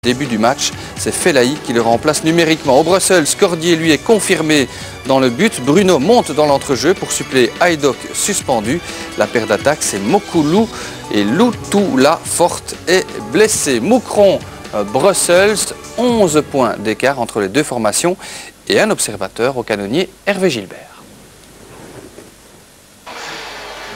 Début du match, c'est Fellahi qui le remplace numériquement. Au Brussels, Cordier lui est confirmé dans le but. Bruno monte dans l'entrejeu pour suppléer Haidok suspendu. La paire d'attaque, c'est Mokoulou et Lutula Forte est blessé. Moucron, Brussels, 11 points d'écart entre les deux formations et un observateur au canonnier Hervé Gilbert.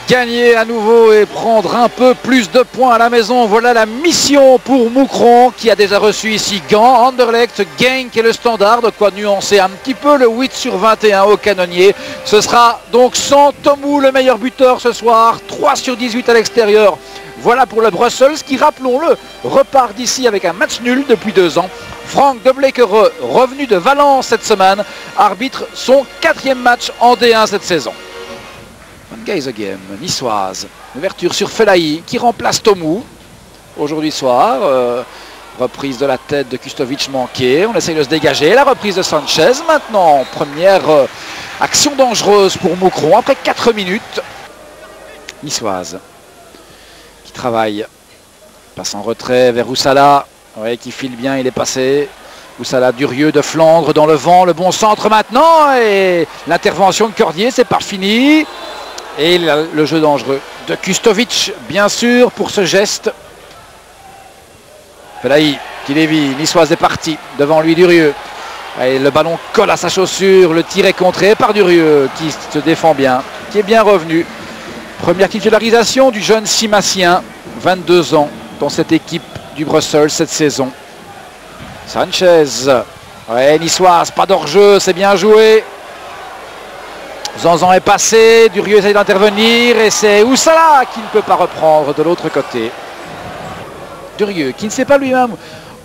Gagner à nouveau et prendre un peu plus de points à la maison. Voilà la mission pour Moucron qui a déjà reçu ici Gand, Anderlecht, Genk et le Standard. De quoi nuancer un petit peu le 8 sur 21 au canonnier. Ce sera donc sans Tomou le meilleur buteur ce soir. 3 sur 18 à l'extérieur. Voilà pour le Brussels qui, rappelons-le, repart d'ici avec un match nul depuis 2 ans. Frank de Blekere, revenu de Valence cette semaine, arbitre son 4e match en D1 cette saison. Guys Game, niçoise, ouverture sur Fellahi qui remplace Tomou aujourd'hui soir, reprise de la tête de Kustovic manquée, on essaye de se dégager, la reprise de Sanchez maintenant, première action dangereuse pour Moucron après 4 minutes. Niçoise qui travaille, passe en retrait vers Oussala, ouais, qui file bien, il est passé. Oussala Durieux de Flandre dans le vent, le bon centre maintenant et l'intervention de Cordier, c'est pas fini. Et le jeu dangereux de Kustovic, bien sûr, pour ce geste. Fellahi qui dévie, niçoise est partie, devant lui Durieux. Et le ballon colle à sa chaussure, le tir est contré par Durieux, qui se défend bien, qui est bien revenu. Première titularisation du jeune Simassien, 22 ans, dans cette équipe du Brussels cette saison. Sanchez, ouais, niçoise, pas d'hors-jeu, c'est bien joué. Zanzan est passé, Durieux essaie d'intervenir et c'est Oussala qui ne peut pas reprendre de l'autre côté. Durieux qui ne sait pas lui-même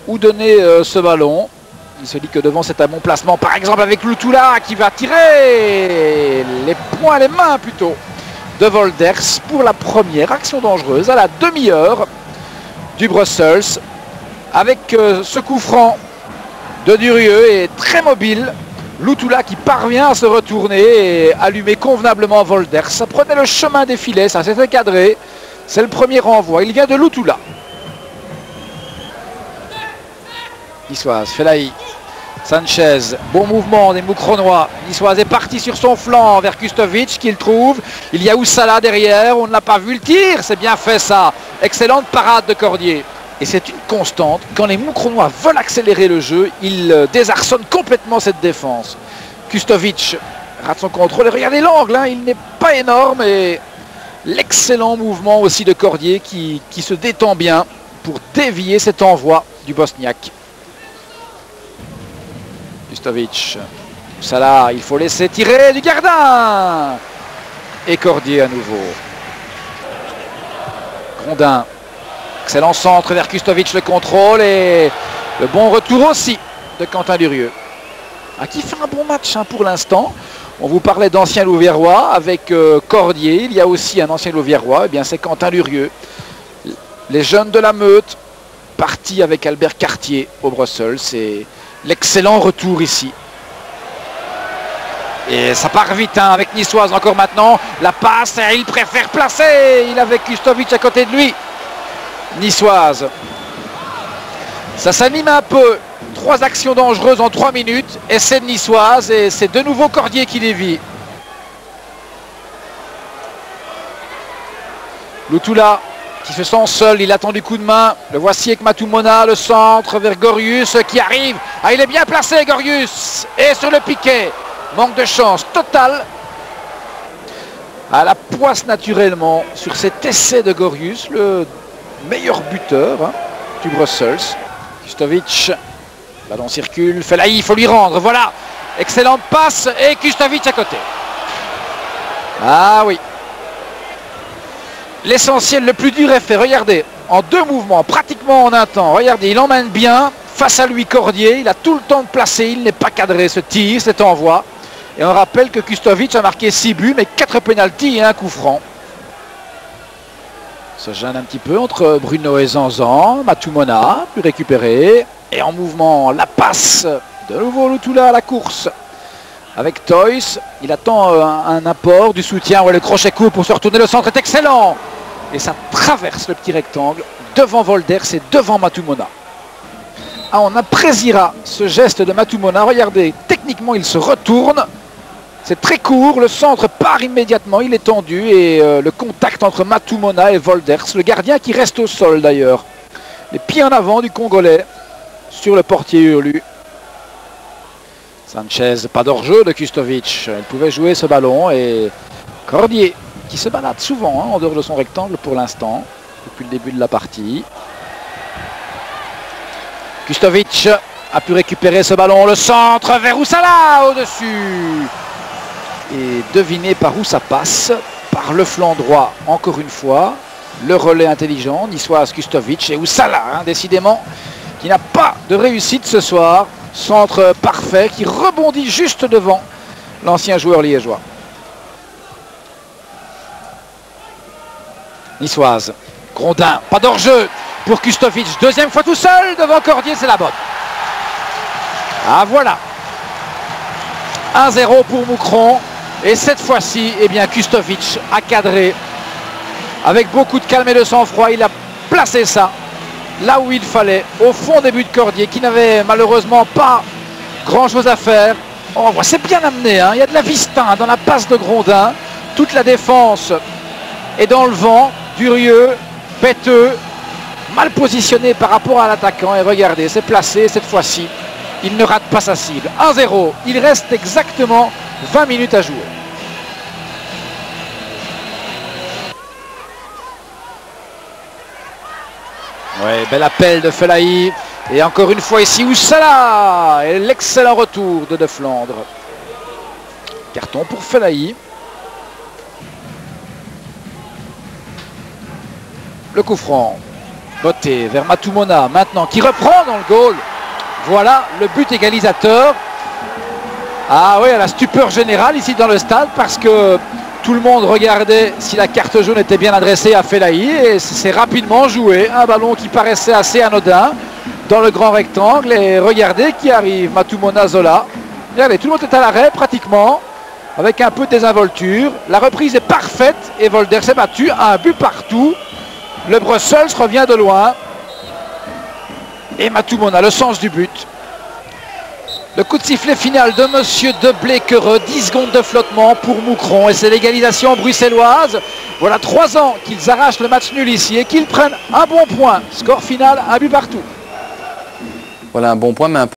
où donner ce ballon. Il se dit que devant c'est un bon placement, par exemple avec Lutula qui va tirer les poings, les mains plutôt, de Wolders pour la première action dangereuse à la demi-heure du Brussels. Avec ce coup franc de Durieux et très mobile. Lutula qui parvient à se retourner et allumer convenablement Wolders. Ça prenait le chemin des filets, ça s'était cadré. C'est le premier renvoi, il vient de Lutula. Niçoise, Fellahi, Sanchez, bon mouvement des Moucronois. Niçoise est parti sur son flanc vers Kustovic qu'il trouve. Il y a Oussala derrière, on ne l'a pas vu le tir, c'est bien fait ça. Excellente parade de Cordier. Et c'est une constante, quand les Moucronois veulent accélérer le jeu, ils désarçonnent complètement cette défense. Kustovic rate son contrôle et regardez l'angle, hein, il n'est pas énorme et l'excellent mouvement aussi de Cordier qui se détend bien pour dévier cet envoi du Bosniaque. Kustovic, Salah, il faut laisser tirer du gardien. Et Cordier à nouveau. Grondin. Excellent centre vers Kustovic, le contrôle et le bon retour aussi de Quentin Durieux. Qui fait un bon match hein, pour l'instant. On vous parlait d'anciens Louviérois avec Cordier. Il y a aussi un ancien Louviérois, eh bien c'est Quentin Durieux. Les jeunes de la Meute, partis avec Albert Cartier au Brussels. C'est l'excellent retour ici. Et ça part vite hein, avec Niçoise encore maintenant. La passe, il préfère placer. Il avait Kustovic à côté de lui. Niçoise. Ça s'anime un peu. 3 actions dangereuses en 3 minutes. Essai de Niçoise et c'est de nouveau Cordier qui dévie. Lutula qui se sent seul. Il attend du coup de main. Le voici avec Matumona. Le centre vers Gorius qui arrive. Il est bien placé Gorius. Et sur le piquet. Manque de chance totale. À la poisse naturellement sur cet essai de Gorius. Le meilleur buteur hein, du Brussels. Kustovic, ballon circule, Fellahi, il faut lui rendre, voilà, excellente passe et Kustovic à côté. Ah oui. L'essentiel, le plus dur est fait, regardez, en 2 mouvements, pratiquement en un temps, regardez, il emmène bien, face à lui Cordier, il a tout le temps de placer, il n'est pas cadré ce tir, cet envoi. Et on rappelle que Kustovic a marqué 6 buts, mais 4 pénaltys et un coup franc. Se gêne un petit peu entre Bruno et Zanzan. Matumona, plus récupéré. Et en mouvement, la passe. De nouveau Lutula à la course. Avec Toys. Il attend un apport, du soutien. Ouais, le crochet court pour se retourner. Le centre est excellent. Et ça traverse le petit rectangle devant Wolders et devant Matumona. Ah, on appréciera ce geste de Matumona. Regardez, techniquement il se retourne. C'est très court, le centre part immédiatement, il est tendu et le contact entre Matumona et Volders, le gardien qui reste au sol d'ailleurs. Les pieds en avant du Congolais sur le portier Hurlu. Sanchez, pas d'hors-jeu de Kustovic. Il pouvait jouer ce ballon et Cordier qui se balade souvent en dehors de son rectangle pour l'instant, depuis le début de la partie. Kustovic a pu récupérer ce ballon, le centre vers Oussala au-dessus. Et devinez par où ça passe, par le flanc droit encore une fois. Le relais intelligent, niçoise Kustovic et Oussala, décidément, qui n'a pas de réussite ce soir. Centre parfait qui rebondit juste devant l'ancien joueur liégeois. Niçoise, Grondin, pas d'hors-jeu pour Kustovic. Deuxième fois tout seul devant Cordier, c'est la bonne. Ah voilà. 1-0 pour Moucron. Et cette fois-ci, eh bien, Kustovic a cadré avec beaucoup de calme et de sang-froid. Il a placé ça là où il fallait, au fond des buts de Cordier, qui n'avait malheureusement pas grand-chose à faire. On voit, c'est bien amené, hein. Il y a de la vista dans la passe de Grondin. Toute la défense est dans le vent. Durieux, Péteux, mal positionné par rapport à l'attaquant. Et regardez, c'est placé cette fois-ci. Il ne rate pas sa cible. 1-0. Il reste exactement 20 minutes à jouer. Ouais, bel appel de Fellahi. Et encore une fois ici, Oussala. Et l'excellent retour de Flandre. Carton pour Fellahi. Le coup franc. Botté vers Matumona maintenant, qui reprend dans le goal. Voilà le but égalisateur. Ah oui, à la stupeur générale ici dans le stade, parce que tout le monde regardait si la carte jaune était bien adressée à Fellahi, et c'est rapidement joué. Un ballon qui paraissait assez anodin dans le grand rectangle, et regardez qui arrive, Matumona Zola. Regardez, tout le monde est à l'arrêt pratiquement, avec un peu de désinvolture. La reprise est parfaite et Volders s'est battu, un but partout. Le Brussels revient de loin. Et Matumona, le sens du but. Le coup de sifflet final de Monsieur de Bléquereux, 10 secondes de flottement pour Moucron, et c'est l'égalisation bruxelloise. Voilà 3 ans qu'ils arrachent le match nul ici et qu'ils prennent un bon point. Score final, un but partout. Voilà un bon point, mais un